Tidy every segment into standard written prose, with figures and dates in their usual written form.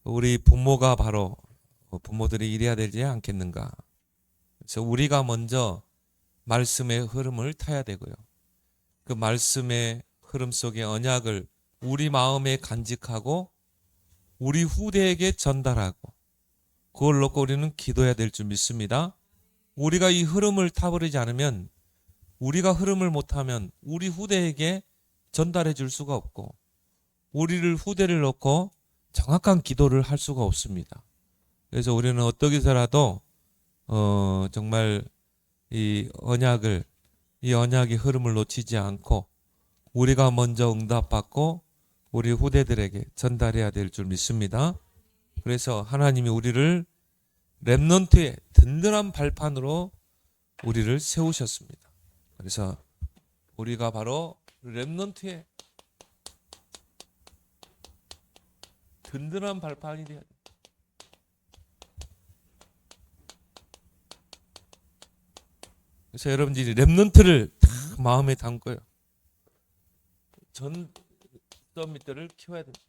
우리 부모가 바로 부모들이 이래야 되지 않겠는가. 그래서 우리가 먼저 말씀의 흐름을 타야 되고요. 그 말씀의 흐름 속의 언약을 우리 마음에 간직하고 우리 후대에게 전달하고 그걸 놓고 우리는 기도해야 될 줄 믿습니다. 우리가 이 흐름을 타버리지 않으면, 우리가 흐름을 못하면 우리 후대에게 전달해 줄 수가 없고 우리를 후대를 놓고 정확한 기도를 할 수가 없습니다. 그래서 우리는 어떻게 해서라도 정말 이 언약의 흐름을 놓치지 않고 우리가 먼저 응답받고 우리 후대들에게 전달해야 될 줄 믿습니다. 그래서 하나님이 우리를 렘넌트의 든든한 발판으로 우리를 세우셨습니다. 그래서 우리가 바로 렘넌트의 든든한 발판이 되어야 됩니다. 그래서 여러분들이 렘넌트를 다 마음에 담고요. 전 서밋들을 키워야 됩니다.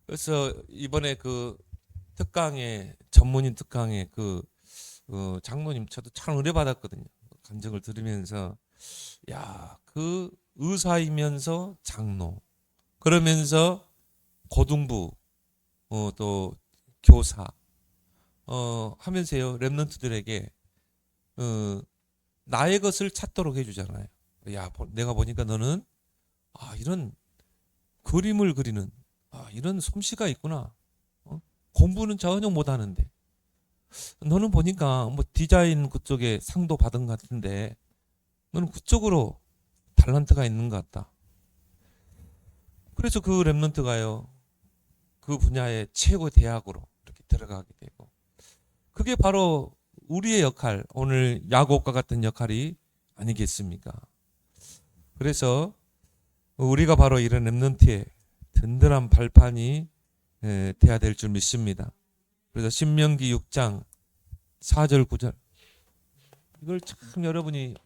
그래서 이번에 그 특강에, 전문인 특강에 장로님 저도 참 은혜 받았거든요. 간증을 들으면서 그 의사이면서 장로, 그러면서 고등부 또 교사 하면서요, 렘넌트들에게 나의 것을 찾도록 해주잖아요. 내가 보니까 너는 이런 그림을 그리는 이런 솜씨가 있구나. 공부는 전혀 못하는데 너는 보니까 뭐 디자인 그쪽에 상도 받은 것 같은데 너는 그쪽으로 탤런트가 있는 것 같다. 그래서 그 렘넌트가요, 그 분야의 최고 대학으로 이렇게 들어가게 되고, 그게 바로 우리의 역할, 오늘 야곱과 같은 역할이 아니겠습니까? 그래서 우리가 바로 이런 렘넌트의 든든한 발판이 돼야 될 줄 믿습니다. 그래서 신명기 6장 4절 9절, 이걸 참 여러분이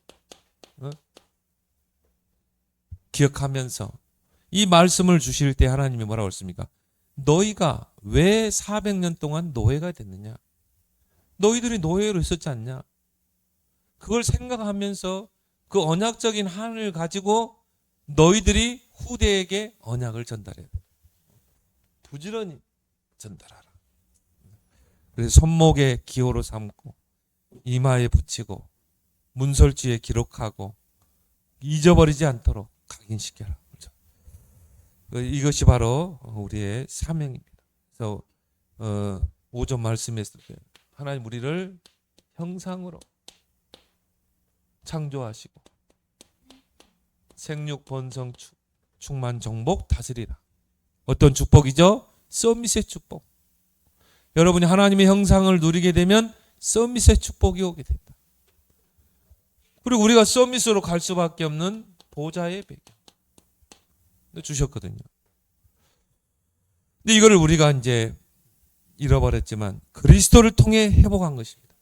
기억하면서 이 말씀을 주실 때 하나님이 뭐라고 했습니까? 너희가 왜 400년 동안 노예가 됐느냐? 너희들이 노예로 있었지 않냐? 그걸 생각하면서 그 언약적인 한을 가지고 너희들이 후대에게 언약을 전달해라. 부지런히 전달하라. 그래서 손목에 기호로 삼고 이마에 붙이고 문설주에 기록하고 잊어버리지 않도록 각인시켜라. 그렇죠? 이것이 바로 우리의 사명입니다. 그래서 5절 말씀에서 하나님 우리를 형상으로 창조하시고 생육 번성 충만 정복 다스리라. 어떤 축복이죠? 서밋의 축복. 여러분이 하나님의 형상을 누리게 되면 서밋의 축복이 오게 된다. 그리고 우리가 서밋으로 갈 수밖에 없는 보좌의 배경 주셨거든요. 근데 이거를 우리가 이제 잃어버렸지만 그리스도를 통해 회복한 것입니다.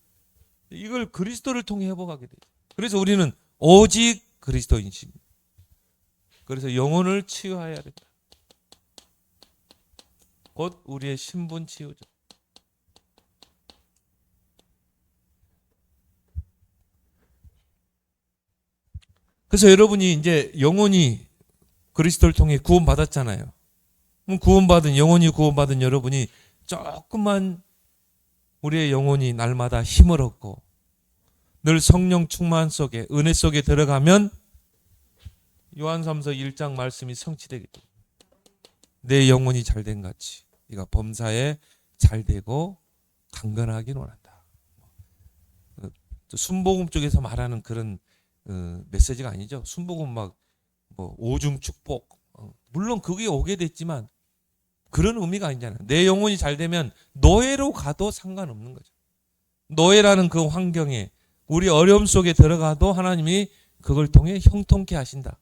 이걸 그리스도를 통해 회복하게 되죠. 그래서 우리는 오직 그리스도인입니다. 그래서 영혼을 치유해야 된다. 곧 우리의 신분 치유죠. 그래서 여러분이 이제 영혼이 그리스도를 통해 구원받았잖아요. 영혼이 구원받은 여러분이 조금만 우리의 영혼이 날마다 힘을 얻고 늘 성령 충만 속에, 은혜 속에 들어가면 요한삼서 1장 말씀이 성취되게 됩니다. 내 영혼이 잘된 같이 네가 범사에 잘되고 강건하길 원한다. 순복음 쪽에서 말하는 그런 메시지가 아니죠. 순복음 오중 축복, 물론 그게 오게 됐지만 그런 의미가 아니잖아요. 내 영혼이 잘 되면 노예로 가도 상관없는 거죠. 노예라는 그 환경에, 우리 어려움 속에 들어가도 하나님이 그걸 통해 형통케 하신다.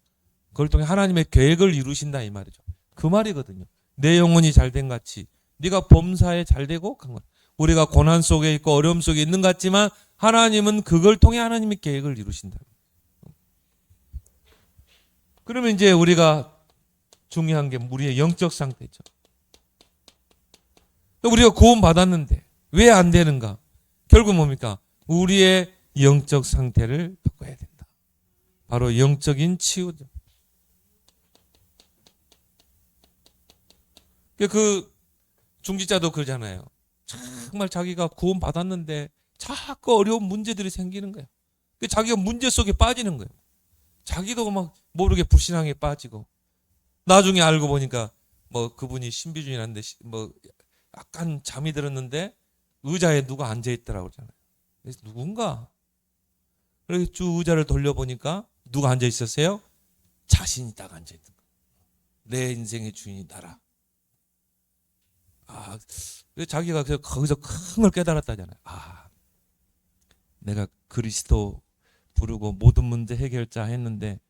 그걸 통해 하나님의 계획을 이루신다, 이 말이죠. 그 말이거든요. 내 영혼이 잘된 같이 네가 범사에 잘되고 강건. 우리가 고난 속에 있고 어려움 속에 있는 것 같지만 하나님은 그걸 통해 하나님의 계획을 이루신다. 그러면 이제 우리가 중요한 게 우리의 영적 상태죠. 우리가 구원 받았는데 왜 안 되는가? 결국 뭡니까? 우리의 영적 상태를 바꿔야 된다. 바로 영적인 치유죠. 그 중직자도 그러잖아요. 정말 자기가 구원 받았는데 자꾸 어려운 문제들이 생기는 거예요. 자기가 문제 속에 빠지는 거예요. 자기도 막 모르게 불신앙에 빠지고 나중에 알고 보니까 뭐 그분이 신비주의라는데 뭐 약간 잠이 들었는데 의자에 누가 앉아 있더라고 그러잖아요. 그래서 누군가? 그래서 쭉 의자를 돌려보니까 누가 앉아 있었어요? 자신이 딱 앉아 있는 거예요. 내 인생의 주인이 나라. 자기가 거기서 큰 걸 깨달았다잖아요. 내가 그리스도 부르고 모든 문제 해결자 했는데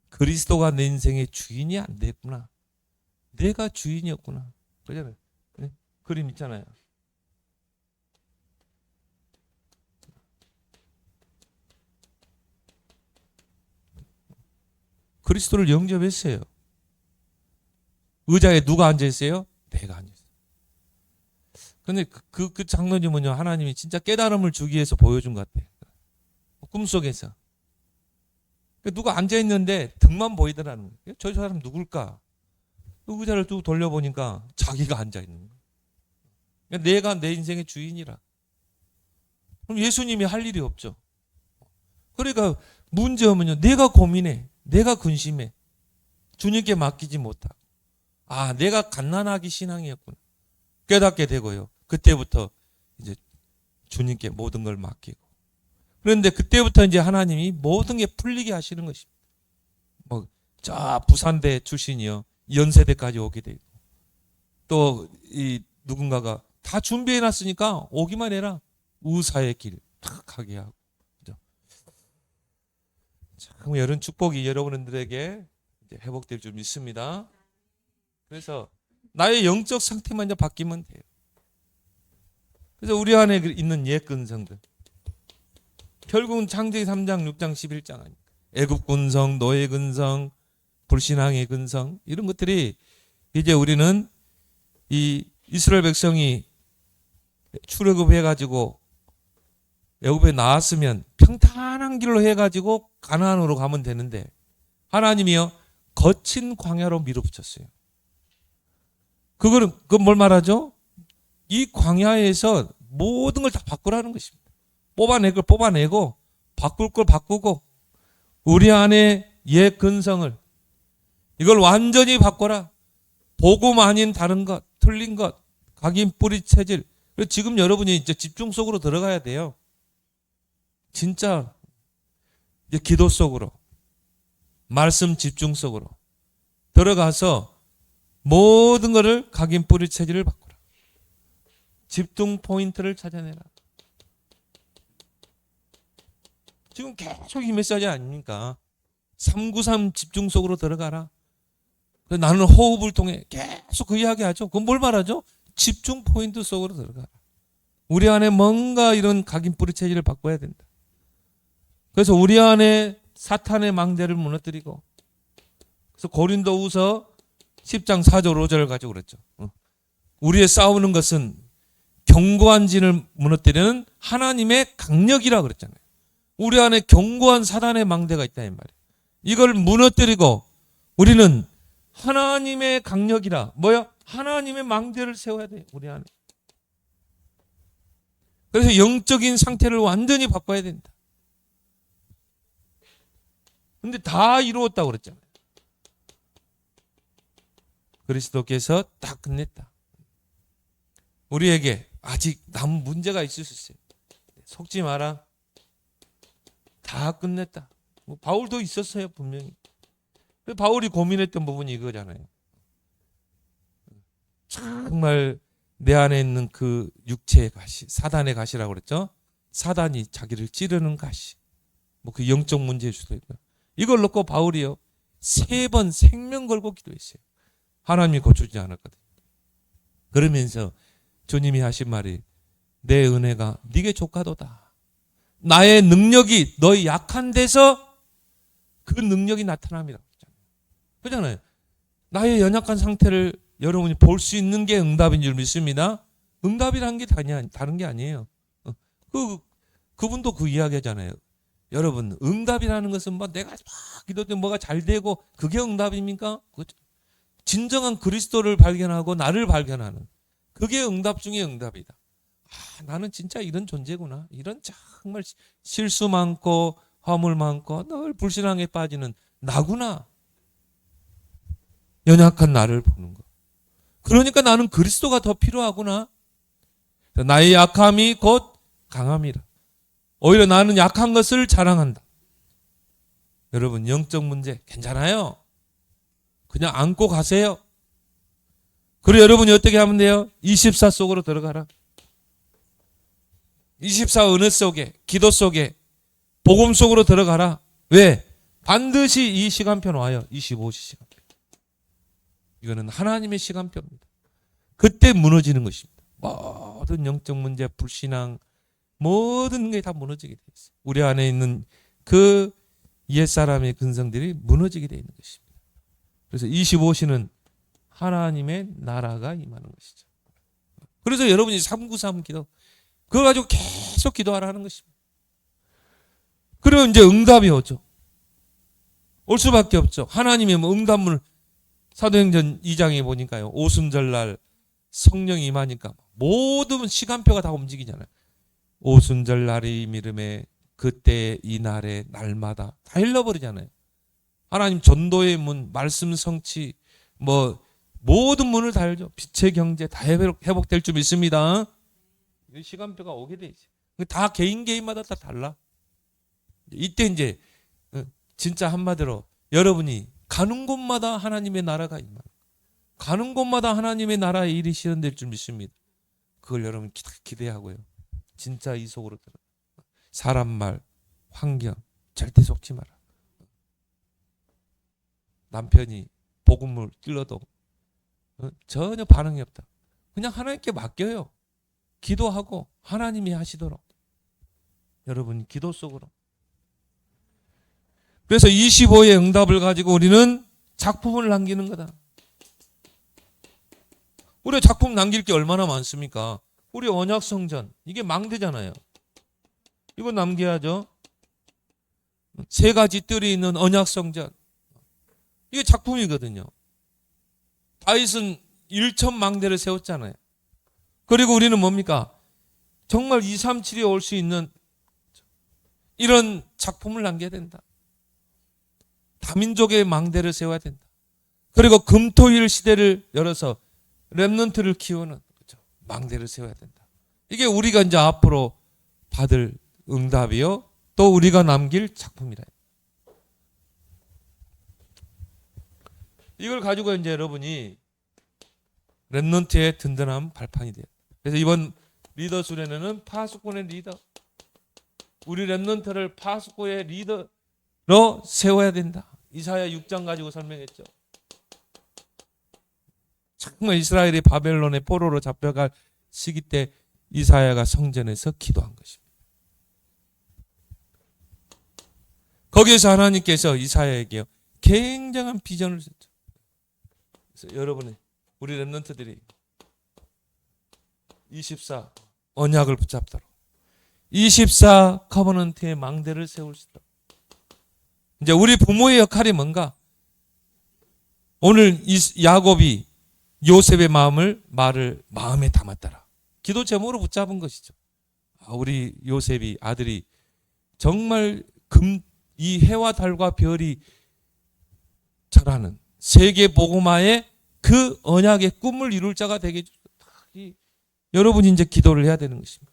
그리스도가 내 인생의 주인이 안 됐구나. 내가 주인이었구나. 그러잖아요. 네? 그림 있잖아요. 그리스도를 영접했어요. 의자에 누가 앉아 있어요? 내가 앉아 있어요. 근데 그 장면이 뭐냐? 하나님이 진짜 깨달음을 주기 위해서 보여준 것 같아요. 꿈속에서. 누가 앉아 있는데 등만 보이더라는 거예요. 저 사람 누굴까? 의자를 쭉 돌려보니까 자기가 앉아 있는 거예요. 내가 내 인생의 주인이라. 그럼 예수님이 할 일이 없죠. 그러니까 문제하면요. 내가 고민해. 내가 근심해. 주님께 맡기지 못하고. 내가 갓난아기 신앙이었구나. 깨닫게 되고요. 그때부터 이제 주님께 모든 걸 맡기고. 그런데 그때부터 이제 하나님이 모든 게 풀리게 하시는 것입니다. 저 부산대 출신이요. 연세대까지 오게 되고. 또 이 누군가가 다 준비해 놨으니까 오기만 해라. 의사의 길 탁 하게 하고. 그죠? 참 이런 축복이 여러분들에게 이제 회복될 줄 믿습니다. 그래서 나의 영적 상태만 이제 바뀌면 돼요. 그래서 우리 안에 있는 옛 근성들. 결국은 창세기 3장, 6장, 11장 아닙니까? 애굽 근성, 노예 근성, 불신앙의 근성 이런 것들이 이제 우리는 이 이스라엘 백성이 출애굽해가지고 애굽에 나왔으면 평탄한 길로 해가지고 가나안으로 가면 되는데 하나님이요 거친 광야로 밀어붙였어요. 그건 뭘 말하죠? 이 광야에서 모든 걸 다 바꾸라는 것입니다. 뽑아낼 걸 뽑아내고 바꿀 걸 바꾸고 우리 안에 옛 근성을 이걸 완전히 바꿔라. 복음 아닌 다른 것, 틀린 것, 각인 뿌리 체질. 지금 여러분이 이제 집중 속으로 들어가야 돼요. 진짜 이제 기도 속으로 말씀 집중 속으로 들어가서 모든 것을 각인 뿌리 체질을 바꾸라. 집중 포인트를 찾아내라. 지금 계속 이 메시지 아닙니까? 393 집중 속으로 들어가라. 나는 호흡을 통해 계속 그 이야기 하죠. 그건 뭘 말하죠? 집중 포인트 속으로 들어가라. 우리 안에 뭔가 이런 각인 뿌리 체질을 바꿔야 된다. 그래서 우리 안에 사탄의 망대를 무너뜨리고 그래서 고린도후서 10장 4절 5절을 가지고 그랬죠. 우리의 싸우는 것은 견고한 진을 무너뜨리는 하나님의 강력이라 그랬잖아요. 우리 안에 견고한 사단의 망대가 있다 이 말이에요. 이걸 무너뜨리고 우리는 하나님의 강력이라 뭐야? 하나님의 망대를 세워야 돼요. 우리 안에. 그래서 영적인 상태를 완전히 바꿔야 된다. 근데 다 이루었다고 그랬잖아요. 그리스도께서 다 끝냈다. 우리에게 아직 남은 문제가 있을 수 있어요. 속지 마라. 다 끝냈다. 바울도 있었어요, 분명히. 바울이 고민했던 부분이 이거잖아요. 정말 내 안에 있는 그 육체의 가시, 사단의 가시라고 그랬죠. 사단이 자기를 찌르는 가시. 그 영적 문제일 수도 있고요. 이걸 놓고 바울이요 3번 생명 걸고 기도했어요. 하나님이 고쳐주지 않았거든요. 그러면서 주님이 하신 말이 내 은혜가 네게 족하도다. 나의 능력이 너희 약한 데서 그 능력이 나타납니다. 그렇잖아요. 나의 연약한 상태를 여러분이 볼 수 있는 게 응답인 줄 믿습니다. 응답이라는 게 다른 게 아니에요. 그분도 그 이야기 하잖아요. 여러분, 응답이라는 것은 뭐 내가 막 기도때 뭐가 잘 되고 그게 응답입니까? 진정한 그리스도를 발견하고 나를 발견하는 그게 응답 중에 응답이다. 나는 진짜 이런 존재구나. 이런 정말 실수 많고 허물 많고 늘 불신앙에 빠지는 나구나. 연약한 나를 보는 거. 그러니까 나는 그리스도가 더 필요하구나. 나의 약함이 곧 강함이라. 오히려 나는 약한 것을 자랑한다. 여러분, 영적 문제 괜찮아요. 그냥 안고 가세요. 그리고 여러분이 어떻게 하면 돼요? 24 속으로 들어가라. 24 은혜 속에, 기도 속에, 복음 속으로 들어가라. 왜? 반드시 이 시간표는 와요. 25시 시간표. 이거는 하나님의 시간표입니다. 그때 무너지는 것입니다. 모든 영적 문제, 불신앙, 모든 게 다 무너지게 돼 있어요. 우리 안에 있는 그 옛사람의 근성들이 무너지게 돼 있는 것입니다. 그래서 25시는 하나님의 나라가 임하는 것이죠. 그래서 여러분이 393 기도, 그거 가지고 계속 기도하라는 것입니다. 그러면 이제 응답이 오죠. 올 수밖에 없죠. 하나님의 응답문을 사도행전 2장에 보니까요. 오순절날 성령이 임하니까 모든 시간표가 다 움직이잖아요. 오순절날이 미름에 그때 이날에 날마다 다 일러버리잖아요. 하나님 전도의 문, 말씀 성취, 모든 문을 다 열죠. 빛의 경제 다 회복될 줄 믿습니다. 시간표가 오게 돼 있어요. 다 개인마다 다 달라. 이때 이제 진짜 한마디로 여러분이 가는 곳마다 하나님의 나라가 임하는, 가는 곳마다 하나님의 나라의 일이 실현될 줄 믿습니다. 그걸 여러분 기대하고요. 진짜 이 속으로 들어. 사람 말, 환경 절대 속지 마라. 남편이 복음을 찔러도 전혀 반응이 없다. 그냥 하나님께 맡겨요. 기도하고 하나님이 하시도록. 여러분 기도 속으로. 그래서 25의 응답을 가지고 우리는 작품을 남기는 거다. 우리 작품 남길 게 얼마나 많습니까? 우리 언약성전, 이게 망대잖아요. 이거 남겨야죠. 3가지 뜰이 있는 언약성전. 이게 작품이거든요. 다윗은 1천 망대를 세웠잖아요. 그리고 우리는 뭡니까? 정말 237이 올 수 있는 이런 작품을 남겨야 된다. 다민족의 망대를 세워야 된다. 그리고 금토일 시대를 열어서 렘넌트를 키우는 망대를 세워야 된다. 이게 우리가 이제 앞으로 받을 응답이요. 또 우리가 남길 작품이라. 이걸 가지고 이제 여러분이 렘넌트의 든든한 발판이 돼요. 그래서 이번 리더 수련회는 파수꾼의 리더, 우리 렘넌트를 파수꾼의 리더로 세워야 된다. 이사야 6장 가지고 설명했죠. 정말 이스라엘이 바벨론의 포로로 잡혀갈 시기 때 이사야가 성전에서 기도한 것입니다. 거기에서 하나님께서 이사야에게 굉장한 비전을 줬죠. 그래서 여러분이 우리 렘넌트들이 24 언약을 붙잡도록 24 커버넌트의 망대를 세울 수 있도록. 이제 우리 부모의 역할이 뭔가? 오늘 야곱이 요셉의 말을 마음에 담았더라. 기도 제목으로 붙잡은 것이죠. 우리 요셉이 아들이 정말 이 해와 달과 별이 절하는 세계 복음화의 그 언약의 꿈을 이룰 자가 되게 해주셨다. 여러분이 이제 기도를 해야 되는 것입니다.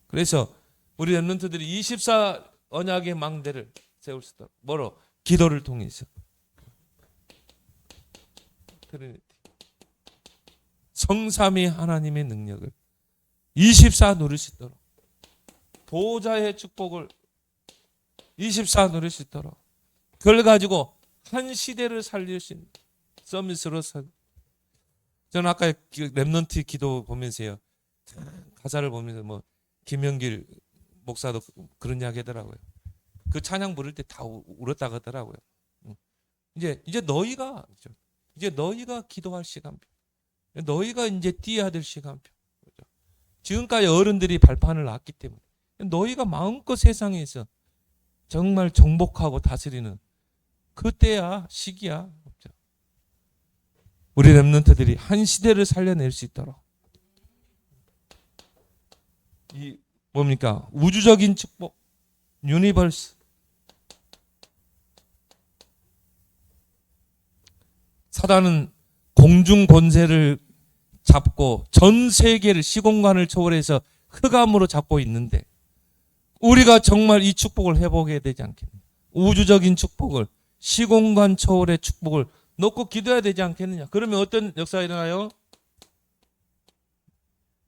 그래서 우리 렘넌트들이 24 언약의 망대를 세울 수 있도록 뭐로? 기도를 통해서. 성삼위 하나님의 능력을 24 누릴 수 있도록, 보호자의 축복을 24 누릴 수 있도록, 그걸 가지고 한 시대를 살릴 수 있는 서밋으로 살. 저는 아까 렘넌트 기도 보면서요, 가사를 보면서 김영길 목사도 그런 이야기 하더라고요. 그 찬양 부를 때 다 울었다 하더라고요. 이제 너희가 이제 너희가 기도할 시간표. 너희가 이제 뛰어야 될 시간표. 지금까지 어른들이 발판을 놨기 때문에 너희가 마음껏 세상에서 정말 정복하고 다스리는 그때야, 시기야. 우리 렘넌트들이 한 시대를 살려낼 수 있도록 이 뭡니까? 우주적인 축복, 유니버스. 사단은 공중 권세를 잡고 전 세계를 시공간을 초월해서 흑암으로 잡고 있는데 우리가 정말 이 축복을 회복해야 되지 않겠느냐. 우주적인 축복을, 시공간 초월의 축복을 놓고 기도해야 되지 않겠느냐. 그러면 어떤 역사가 일어나요?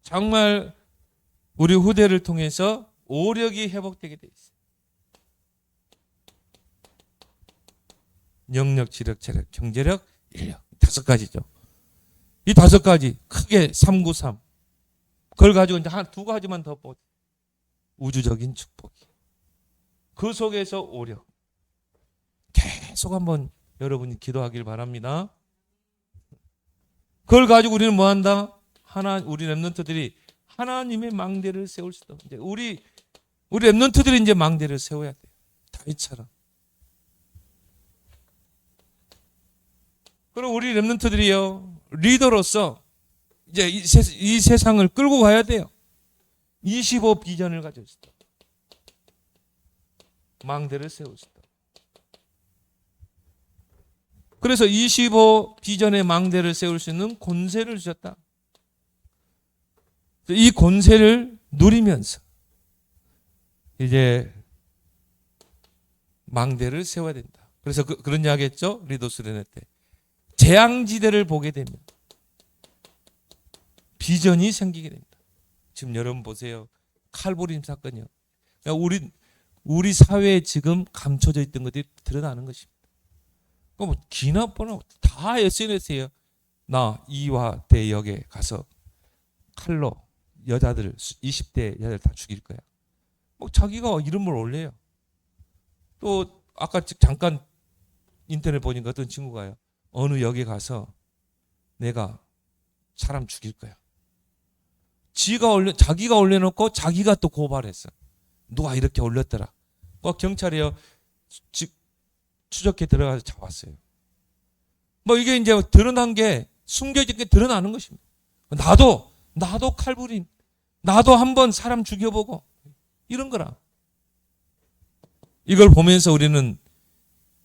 정말 우리 후대를 통해서 오력이 회복되게 돼 있어요. 영력, 지력, 체력, 경제력, 인력. 5가지죠. 이 5가지 크게 393. 그걸 가지고 이제 한 2가지만 더 보죠. 우주적인 축복이. 그 속에서 오력. 계속 한번 여러분이 기도하길 바랍니다. 그걸 가지고 우리는 뭐 한다? 우리 렘넌트들이 하나님의 망대를 세울 수 있다. 이제 우리 렘넌트들이 이제 망대를 세워야 돼요. 다윗처럼. 그리고 우리 렘넌트들이요, 리더로서 이제 이 세상을 끌고 가야 돼요. 25 비전을 가지고 있다. 망대를 세울 수 있다. 그래서 25 비전의 망대를 세울 수 있는 권세를 주셨다. 이 권세를 누리면서 이제 망대를 세워야 된다. 그래서 그런 이야기 했죠. 리더스 레네 때. 재앙지대를 보게 되면 비전이 생기게 됩니다. 지금 여러분 보세요. 칼부림 사건이요. 우리 사회에 지금 감춰져 있던 것들이 드러나는 것입니다. 뭐 기나 뻔하고 다 SNS에요. 나 이화대역에 가서 칼로 여자들 20대 여자들 다 죽일 거야. 뭐 자기가 이름을 올려요. 또 아까 잠깐 인터넷 보니까 어떤 친구가요. 어느 역에 가서 내가 사람 죽일 거야. 자기가 올려놓고 자기가 또 고발했어. 누가 이렇게 올렸더라. 경찰이요. 추적해 들어가서 잡았어요. 뭐 이게 이제 드러난 게 숨겨진 게 드러나는 것입니다. 나도 칼부림, 나도 한번 사람 죽여보고 이런 거라. 이걸 보면서 우리는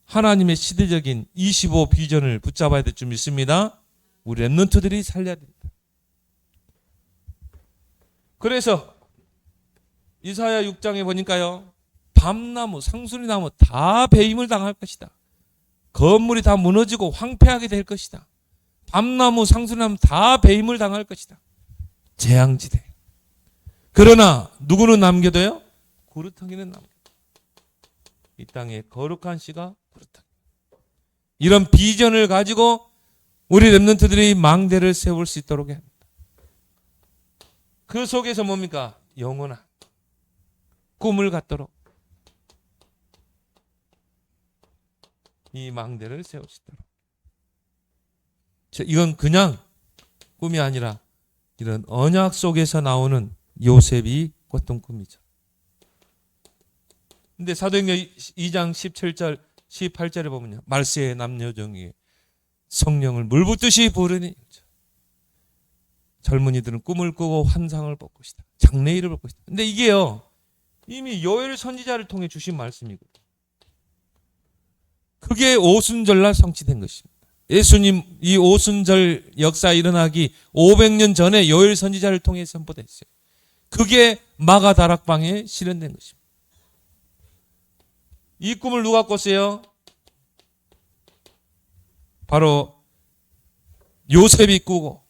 하나님의 시대적인 25 비전을 붙잡아야 될 줄 믿습니다. 우리 렘넌트들이 살려야 됩니다. 그래서 이사야 6장에 보니까요. 밤나무, 상수리나무 다 배임을 당할 것이다. 건물이 다 무너지고 황폐하게 될 것이다. 밤나무, 상수리나무 다 배임을 당할 것이다. 재앙지대. 그러나 누구는 남겨둬요? 구루텅이는 남겨둬요. 이 땅에 거룩한 씨가 구루텅이. 이런 비전을 가지고 우리 렘넌트들이 망대를 세울 수 있도록 해야 합니다. 그 속에서 뭡니까? 영원한 꿈을 갖도록 이 망대를 세울 수 있도록. 이건 그냥 꿈이 아니라 이런 언약 속에서 나오는 요셉이 꿨던 꿈이죠. 근데 사도행전 2장 17절 18절에 보면요. 말세의 남녀 중에 성령을 물붓듯이 부르니 젊은이들은 꿈을 꾸고 환상을 볼 것이다. 장래일을 볼 것이다. 근데 이게요. 이미 요엘 선지자를 통해 주신 말씀이거든요. 그게 오순절날 성취된 것입니다. 예수님 이 오순절 역사 일어나기 500년 전에 요엘 선지자를 통해 선포됐어요. 그게 마가 다락방에 실현된 것입니다. 이 꿈을 누가 꿨어요? 바로 요셉이 꾸고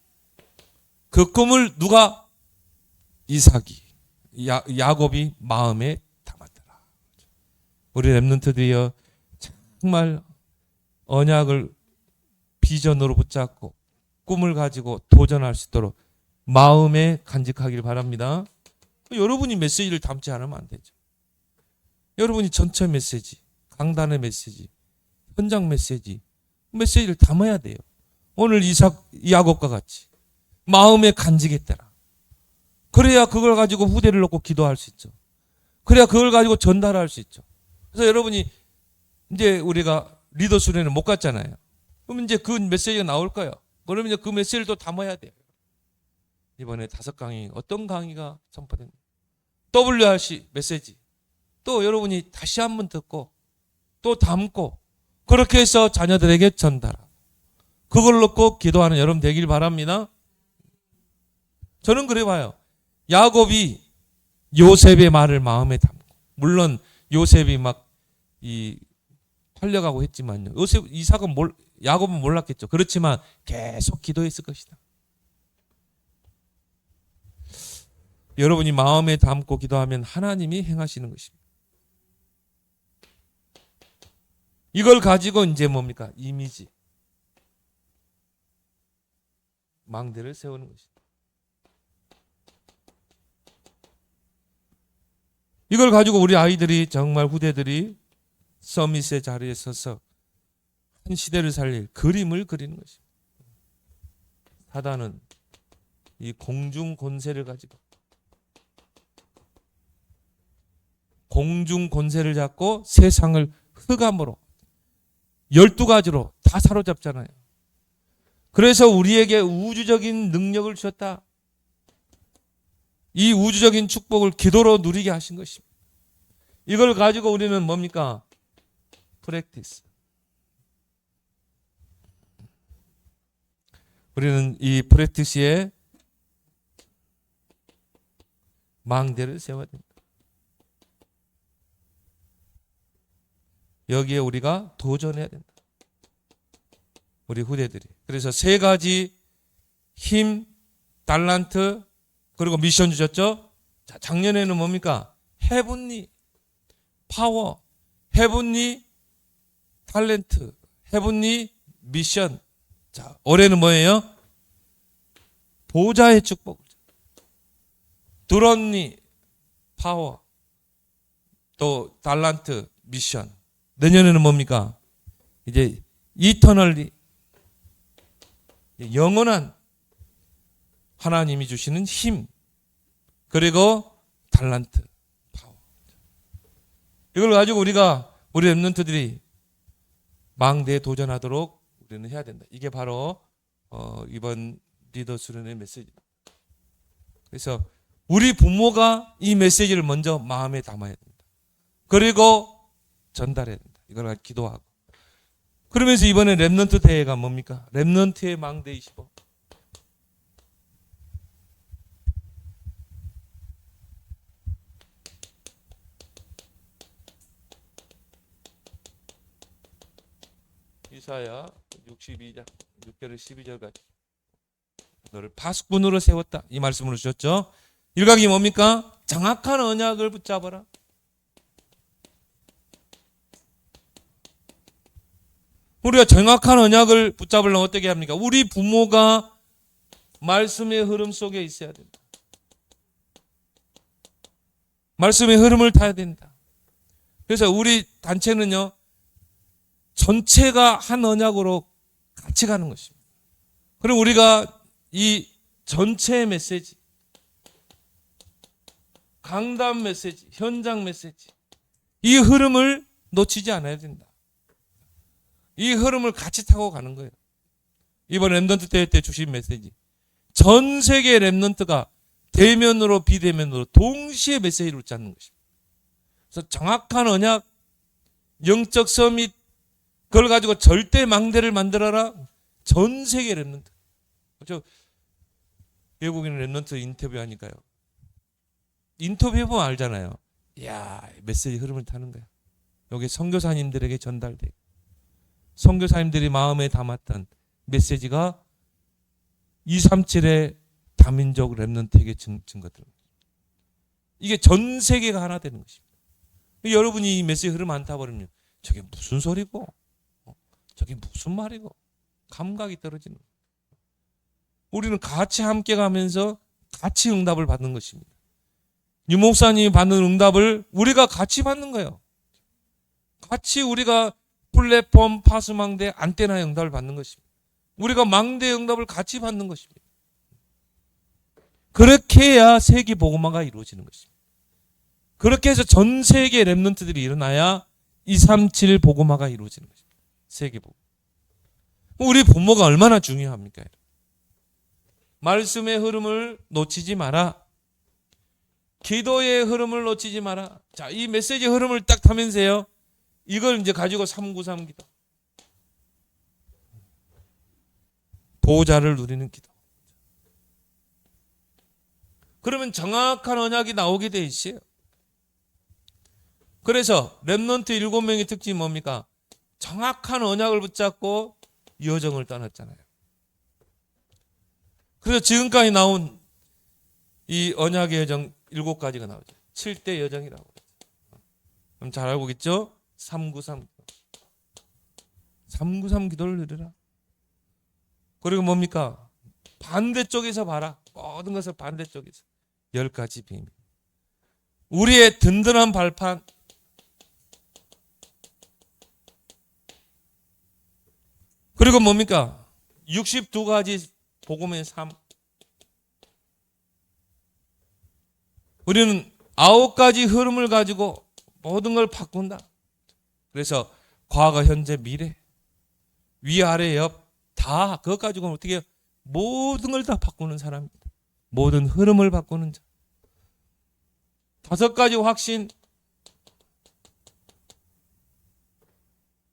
그 꿈을 누가? 이삭이 야곱이 마음에 담았더라. 우리 렘넌트들이여 정말 언약을 비전으로 붙잡고 꿈을 가지고 도전할 수 있도록 마음에 간직하길 바랍니다. 여러분이 메시지를 담지 않으면 안 되죠. 여러분이 전체 메시지, 강단의 메시지, 현장 메시지를 담아야 돼요. 오늘 야곱과 같이 마음에 간직했더라. 그래야 그걸 가지고 후대를 놓고 기도할 수 있죠. 그래야 그걸 가지고 전달할 수 있죠. 그래서 여러분이 이제 우리가 리더 수련회 못 갔잖아요. 그럼 이제 그 메시지가 나올 거예요. 그러면 이제 그 메시지를 또 담아야 돼요. 이번에 5강의 어떤 강의가 선포됩니다. WRC 메시지. 또 여러분이 다시 한번 듣고 또 담고 그렇게 해서 자녀들에게 전달하고 그걸 놓고 기도하는 여러분 되길 바랍니다. 저는 그래 봐요. 야곱이 요셉의 말을 마음에 담고 물론 요셉이 막 팔려가고 했지만요. 야곱은 몰랐겠죠. 그렇지만 계속 기도했을 것이다. 여러분이 마음에 담고 기도하면 하나님이 행하시는 것입니다. 이걸 가지고 이제 뭡니까? 이미지. 망대를 세우는 것입니다. 이걸 가지고 우리 아이들이 정말 후대들이 서밋의 자리에 서서 한 시대를 살릴 그림을 그리는 것입니다. 사단은 이 공중 권세를 가지고 공중 권세를 잡고 세상을 흑암으로 12가지로 다 사로잡잖아요. 그래서 우리에게 우주적인 능력을 주셨다. 이 우주적인 축복을 기도로 누리게 하신 것입니다. 이걸 가지고 우리는 뭡니까? 프랙티스. 우리는 이 프랙티스에 망대를 세워야 됩니다. 여기에 우리가 도전해야 된다. 우리 후대들이. 그래서 3가지 힘, 달란트, 그리고 미션 주셨죠? 자, 작년에는 뭡니까? 헤븐리 파워, 헤븐리 탤런트, 헤븐리 미션. 자, 올해는 뭐예요? 보좌의 축복. 드론리 파워, 또 달란트 미션. 내년에는 뭡니까? 이제 이터널리 영원한 하나님이 주시는 힘, 그리고 달란트, 파워. 이걸 가지고 우리 랩런트들이 망대에 도전하도록 우리는 해야 된다. 이게 바로 이번 리더 수련의 메시지입니다. 그래서 우리 부모가 이 메시지를 먼저 마음에 담아야 된다. 그리고 전달해야 된다. 이걸 가지고 기도하고. 그러면서 이번에 랩런트 대회가 뭡니까? 랩런트의 망대 25. 이사야 62장 6절에 12절까지 너를 파수꾼으로 세웠다. 이 말씀으로 주셨죠. 일각이 뭡니까? 정확한 언약을 붙잡아라. 우리가 정확한 언약을 붙잡으려면 어떻게 합니까? 우리 부모가 말씀의 흐름 속에 있어야 된다. 말씀의 흐름을 타야 된다. 그래서 우리 단체는요, 전체가 한 언약으로 같이 가는 것입니다. 그럼 우리가 이 전체의 메시지, 강단 메시지, 현장 메시지, 이 흐름을 놓치지 않아야 된다. 이 흐름을 같이 타고 가는 거예요. 이번 랩런트 대회 때 주신 메시지. 전 세계 랩런트가 대면으로 비대면으로 동시에 메시지를 찾는 것입니다. 그래서 정확한 언약, 영적 서밋, 그걸 가지고 절대 망대를 만들어라. 전 세계 랩런트. 저 외국인 랩런트 인터뷰하니까요. 인터뷰해보면 알잖아요. 이야, 메시지 흐름을 타는 거야. 여기 선교사님들에게 전달돼요. 선교사님들이 마음에 담았던 메시지가 237의 다민족 랩런트에게 증거들. 이게 전 세계가 하나 되는 것입니다. 여러분이 이 메시지 흐름 안 타버리면 저게 무슨 소리고 저게 무슨 말이고 감각이 떨어지는 거예요. 우리는 같이 함께 가면서 같이 응답을 받는 것입니다. 유 목사님이 받는 응답을 우리가 같이 받는 거예요. 같이 우리가 플랫폼 파수망대 안테나의 응답을 받는 것입니다. 우리가 망대의 응답을 같이 받는 것입니다. 그렇게 해야 세계 복음화가 이루어지는 것입니다. 그렇게 해서 전 세계 렘넌트들이 일어나야 237 복음화가 이루어지는 것입니다. 세계 복음. 우리 부모가 얼마나 중요합니까? 말씀의 흐름을 놓치지 마라. 기도의 흐름을 놓치지 마라. 자, 이 메시지의 흐름을 딱 타면서요, 이걸 이제 가지고 393 기도. 보호자를 누리는 기도. 그러면 정확한 언약이 나오게 돼 있어요. 그래서 렘넌트 7명의 특징이 뭡니까? 정확한 언약을 붙잡고 여정을 떠났잖아요. 그래서 지금까지 나온 이 언약의 여정 7가지가 나오죠. 7대 여정이라고. 그럼 잘 알고 있죠? 393 기도. 393 기도를 누리라. 그리고 뭡니까? 반대쪽에서 봐라. 모든 것을 반대쪽에서. 10가지 비밀. 우리의 든든한 발판. 그리고 뭡니까? 62가지 복음의 삶. 우리는 9가지 흐름을 가지고 모든 걸 바꾼다. 그래서 과거, 현재, 미래, 위아래, 옆 다 그것 가지고 어떻게 해요? 모든 걸 다 바꾸는 사람입니다. 모든 흐름을 바꾸는 자. 5가지 확신.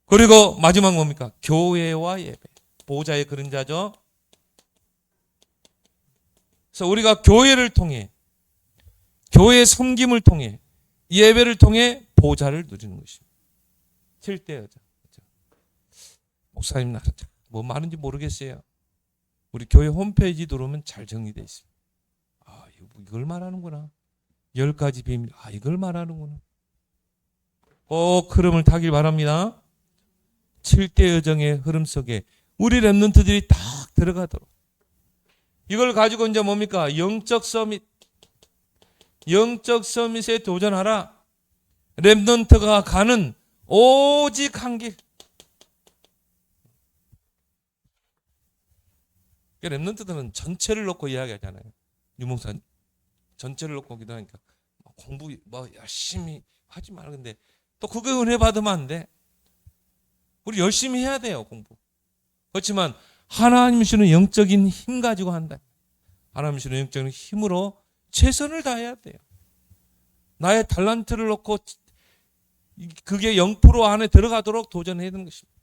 그리고 마지막 뭡니까? 교회와 예배. 보호자의 그림자죠. 그래서 우리가 교회를 통해, 교회의 섬김을 통해, 예배를 통해 보호자를 누리는 것입니다. 7대 여정. 목사님, 뭐 말인지 모르겠어요. 우리 교회 홈페이지 들어오면 잘 정리되어 있습니다. 아, 이걸 말하는구나. 10가지 비밀. 아, 이걸 말하는구나. 꼭 흐름을 타길 바랍니다. 7대 여정의 흐름 속에 우리 렘넌트들이 딱 들어가도록. 이걸 가지고 이제 뭡니까? 영적 서밋. 영적 서밋에 도전하라. 렘넌트가 가는 오직 한 길. 렘넌트들은 전체를 놓고 이야기하잖아요. 유목사 전체를 놓고 기도하니까 공부 열심히 하지 마라. 근데 또 그거 은혜 받으면 안 돼. 우리 열심히 해야 돼요, 공부. 그렇지만 하나님 주시는 영적인 힘 가지고 한다. 하나님 주시는 영적인 힘으로 최선을 다해야 돼요. 나의 탤런트를 놓고 그게 0% 안에 들어가도록 도전해야 되는 것입니다.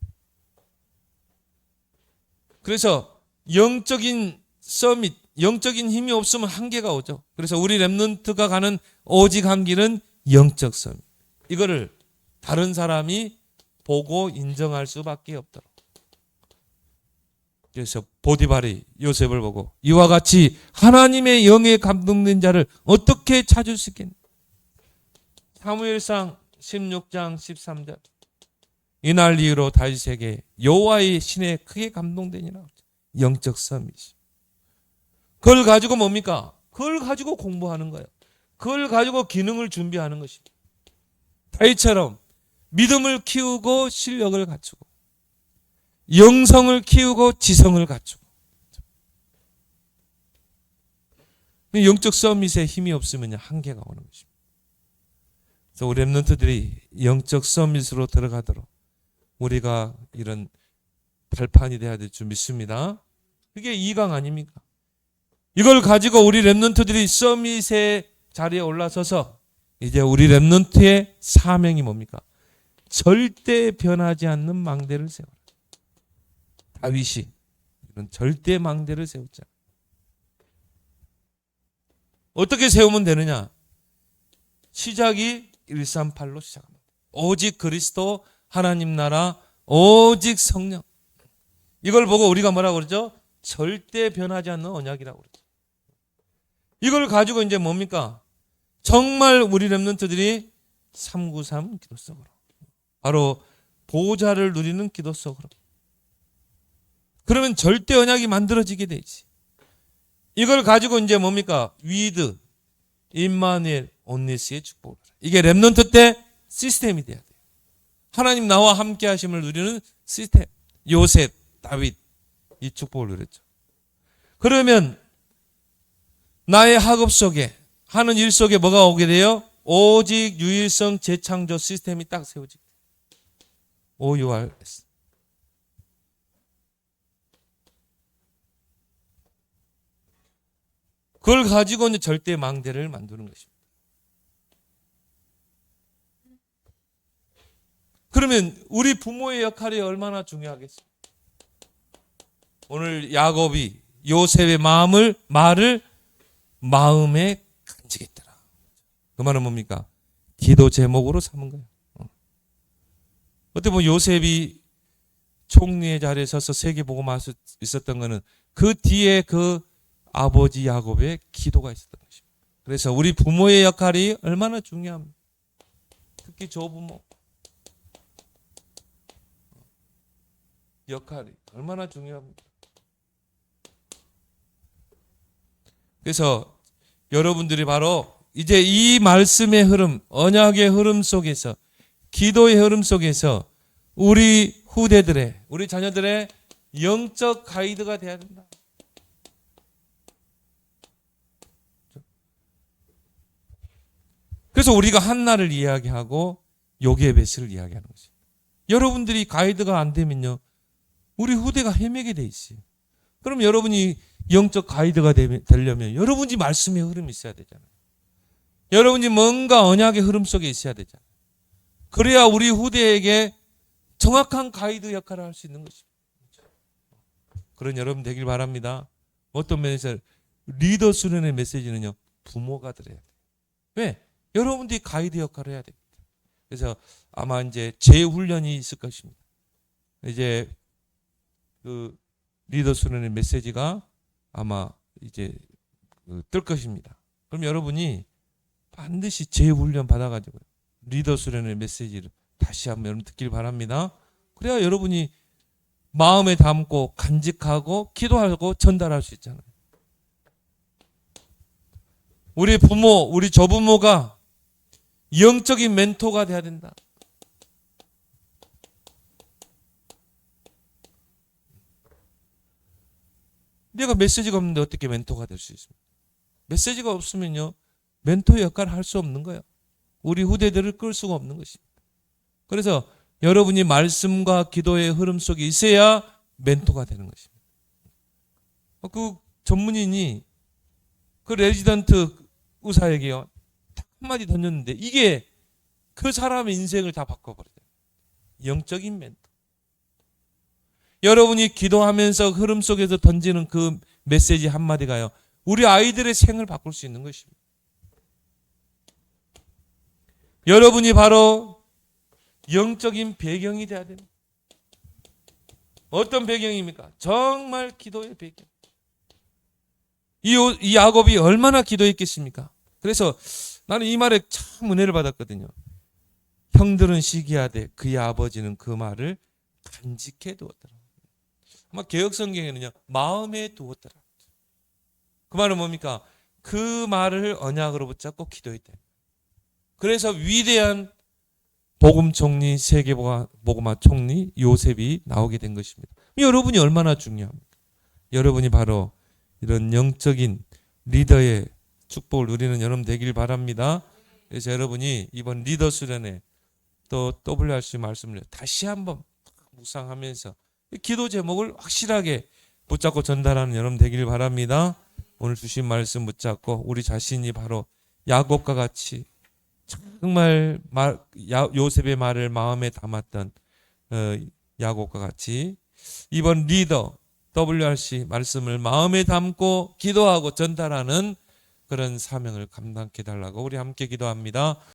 그래서 영적인 서밋, 영적인 힘이 없으면 한계가 오죠. 그래서 우리 렘넌트가 가는 오직 한 길은 영적 서밋. 이거를 다른 사람이 보고 인정할 수밖에 없도록. 그래서 보디발이 요셉을 보고 이와 같이 하나님의 영에 감동된 자를 어떻게 찾을 수 있겠냐. 사무엘상 16장 13절. 이날 이후로 다윗에게 여호와의 신에 크게 감동되니라. 영적 서밋이. 그걸 가지고 뭡니까? 그걸 가지고 공부하는 거예요. 그걸 가지고 기능을 준비하는 것입니다. 다윗처럼 믿음을 키우고 실력을 갖추고 영성을 키우고 지성을 갖추고. 영적 서밋에 힘이 없으면 한계가 오는 것입니다. 그래서 우리 렘넌트들이 영적 서밋으로 들어가도록 우리가 이런 발판이 돼야 될 줄 믿습니다. 그게 2강 아닙니까? 이걸 가지고 우리 렘넌트들이 서밋의 자리에 올라서서 이제 우리 렘넌트의 사명이 뭡니까? 절대 변하지 않는 망대를 세워라. 다윗이 이런 절대 망대를 세웠자. 어떻게 세우면 되느냐? 시작이 138로 시작합니다. 오직 그리스도, 하나님 나라, 오직 성령. 이걸 보고 우리가 뭐라고 그러죠? 절대 변하지 않는 언약이라고 그러죠. 이걸 가지고 이제 뭡니까? 정말 우리 렘넌트들이 393 기도 속으로, 바로 보호자를 누리는 기도 속으로. 그러면 절대 언약이 만들어지게 되지. 이걸 가지고 이제 뭡니까? 위드, 임마누엘, 온니스의 축복을. 이게 렘넌트 때 시스템이 돼야 돼요. 하나님 나와 함께 하심을 누리는 시스템. 요셉, 다윗, 이 축복을 누렸죠. 그러면 나의 학업 속에 하는 일 속에 뭐가 오게 돼요? 오직 유일성 재창조 시스템이 딱 세워지게 돼요. OURS. 그걸 가지고 이제 절대 망대를 만드는 것입니다. 그러면 우리 부모의 역할이 얼마나 중요하겠습니까? 오늘 야곱이 요셉의 말을 마음에 간직했더라. 그 말은 뭡니까? 기도 제목으로 삼은 거예요. 어떻게 보면 요셉이 총리의 자리에 서서 세계복음화 있었던 거는 그 뒤에 그 아버지 야곱의 기도가 있었던 것입니다. 그래서 우리 부모의 역할이 얼마나 중요합니까? 특히 조부모 역할이 얼마나 중요합니까? 그래서 여러분들이 바로 이제 이 말씀의 흐름, 언약의 흐름 속에서, 기도의 흐름 속에서 우리 후대들의, 우리 자녀들의 영적 가이드가 돼야 된다. 그래서 우리가 한나를 이야기하고 요게벳을 이야기하는 것입니다. 여러분들이 가이드가 안 되면요, 우리 후대가 헤매게 돼 있어요. 그럼 여러분이 영적 가이드가 되려면 여러분이 말씀의 흐름이 있어야 되잖아요. 여러분이 뭔가 언약의 흐름 속에 있어야 되잖아요. 그래야 우리 후대에게 정확한 가이드 역할을 할 수 있는 것입니다. 그런 여러분 되길 바랍니다. 어떤 면에서 리더 수련의 메시지는요, 부모가 들어야 돼요. 왜? 여러분들이 가이드 역할을 해야 됩니다. 그래서 아마 이제 재훈련이 있을 것입니다. 이제 그 리더 수련의 메시지가 아마 이제 뜰 것입니다. 그럼 여러분이 반드시 재훈련 받아가지고 리더 수련의 메시지를 다시 한번 여러분 듣길 바랍니다. 그래야 여러분이 마음에 담고 간직하고 기도하고 전달할 수 있잖아요. 우리 부모, 우리 조부모가 영적인 멘토가 돼야 된다. 내가 메시지가 없는데 어떻게 멘토가 될 수 있습니까? 메시지가 없으면요, 멘토 역할을 할 수 없는 거예요. 우리 후대들을 끌 수가 없는 것입니다. 그래서 여러분이 말씀과 기도의 흐름 속에 있어야 멘토가 되는 것입니다. 그 전문인이 그 레지던트 의사에게요, 딱 한마디 던졌는데 이게 그 사람의 인생을 다 바꿔버려요. 영적인 멘토. 여러분이 기도하면서 흐름 속에서 던지는 그 메시지 한마디가요, 우리 아이들의 생을 바꿀 수 있는 것입니다. 여러분이 바로 영적인 배경이 돼야 됩니다. 어떤 배경입니까? 정말 기도의 배경. 이 야곱이 얼마나 기도했겠습니까? 그래서 나는 이 말에 참 은혜를 받았거든요. 형들은 시기하되 그의 아버지는 그 말을 간직해 두었더라. 아마 개혁성경에는요, 마음에 두었더라. 그 말은 뭡니까? 그 말을 언약으로 붙잡고 기도했다. 그래서 위대한 복음 총리, 세계복음화 총리 요셉이 나오게 된 것입니다. 여러분이 얼마나 중요합니까? 여러분이 바로 이런 영적인 리더의 축복을 누리는 여러분 되길 바랍니다. 그래서 여러분이 이번 리더 수련회 또 WRC 말씀을 다시 한번 묵상하면서 기도 제목을 확실하게 붙잡고 전달하는 여러분 되길 바랍니다. 오늘 주신 말씀 붙잡고 우리 자신이 바로 야곱과 같이 정말 요셉의 말을 마음에 담았던 야곱과 같이 이번 리더 WRC 말씀을 마음에 담고 기도하고 전달하는 그런 사명을 감당해 달라고 우리 함께 기도합니다.